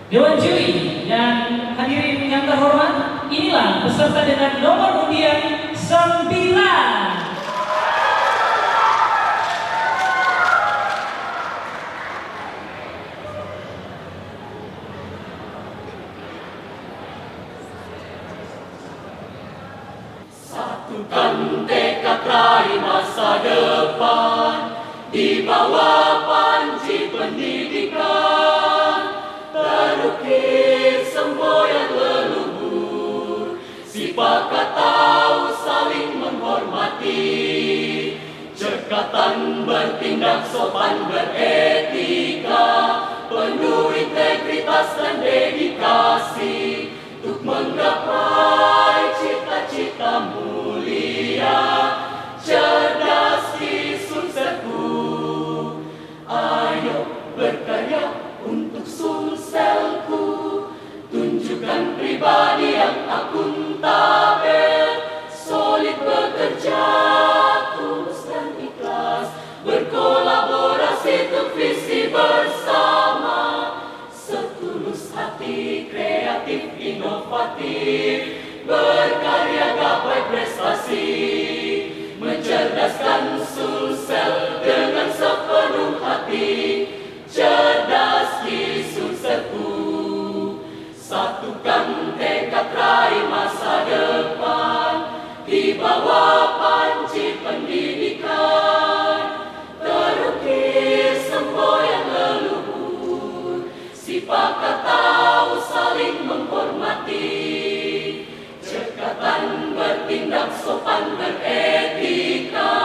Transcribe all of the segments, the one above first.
Dewan Juri dan hadirin yang terhormat, inilah peserta dengan nomor undian 9. Satukan tekad raih masa depan di bawah panji pendidikan, terukir semboyan leluhur, sepakat tahu saling menghormati, cekatan bertindak sopan beretika, penuh integritas dan dedikasi, untuk menggapai cita-cita mulia, cerdas di Sulselku. Ayo berkarya untuk Sulselku, tunjukkan pribadi yang akuntabel, solid bekerja, tulus dan ikhlas, berkolaborasi untuk visi bersama, setulus hati, kreatif, inovatif, berkarya gapai prestasi, mencerdaskan Sulsel dengan sepenuh hati, cerdas di Sulselku. Satukan tekad raih masa depan di bawah panji pendidikan, terukir semboyan leluhur, sepakat tahu saling menghormati, cekatan bertindak sopan beretika,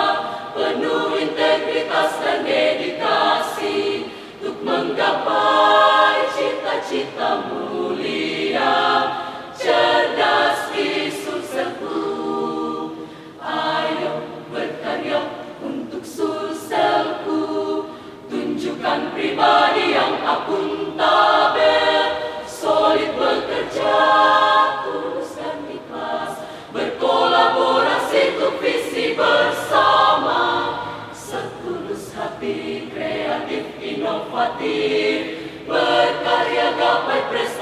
penuh integritas dan dedikasi, untuk menggapai cita-cita mulia, cerdas di Sulselku. Ayo berkarya untuk Sulselku, tunjukkan pribadi yang akuntabel, solid bekerja, tulus dan ikhlas, berkolaborasi untuk visi bersama, setulus hati, kreatif, inovatif, berkarya gapai prestasi.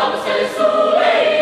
Ramsel Sulei.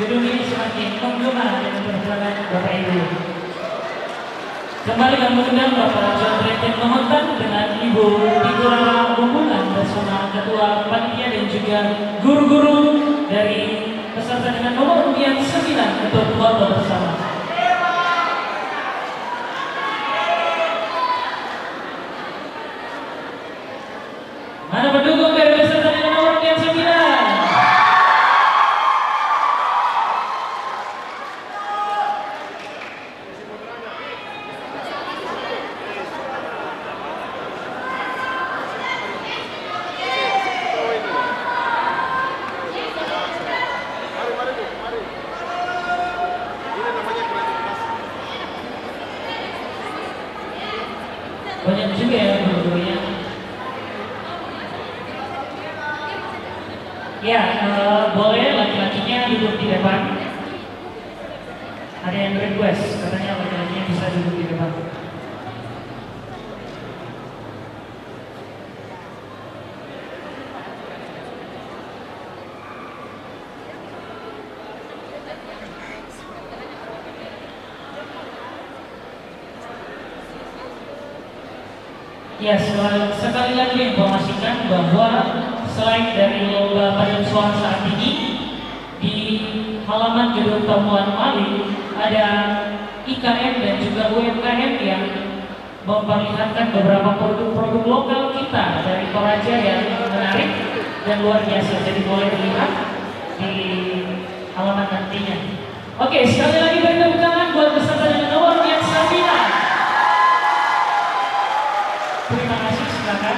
Gedung ini semakin menggema dengan perjalanan Bapak Ibu. Kembali kami mengundang Bapak John Treten Mohontan dengan Ibu Figura Bumbulan bersama Ketua Panitia dan juga guru-guru dari peserta dengan nomor undian 9 untuk foto bersama. Mana pendukung dari peserta dengan nomor undian 9? Banyak juga ya guru-gurunya. Ya, boleh laki-lakinya duduk di depan. Ada yang request, katanya laki-lakinya bisa duduk di depan. Ya, sekali lagi informasikan bahwa selain dari lomba paduan suara saat ini, di halaman gedung Tamuan Mali ada IKN dan juga UMKM yang memperlihatkan beberapa produk-produk lokal kita dari Toraja yang menarik dan luar biasa. Jadi boleh dilihat di halaman nantinya. Oke, sekali lagi beri tepuk tangan buat peserta dengan nomor yang 9. Terima kasih, silakan.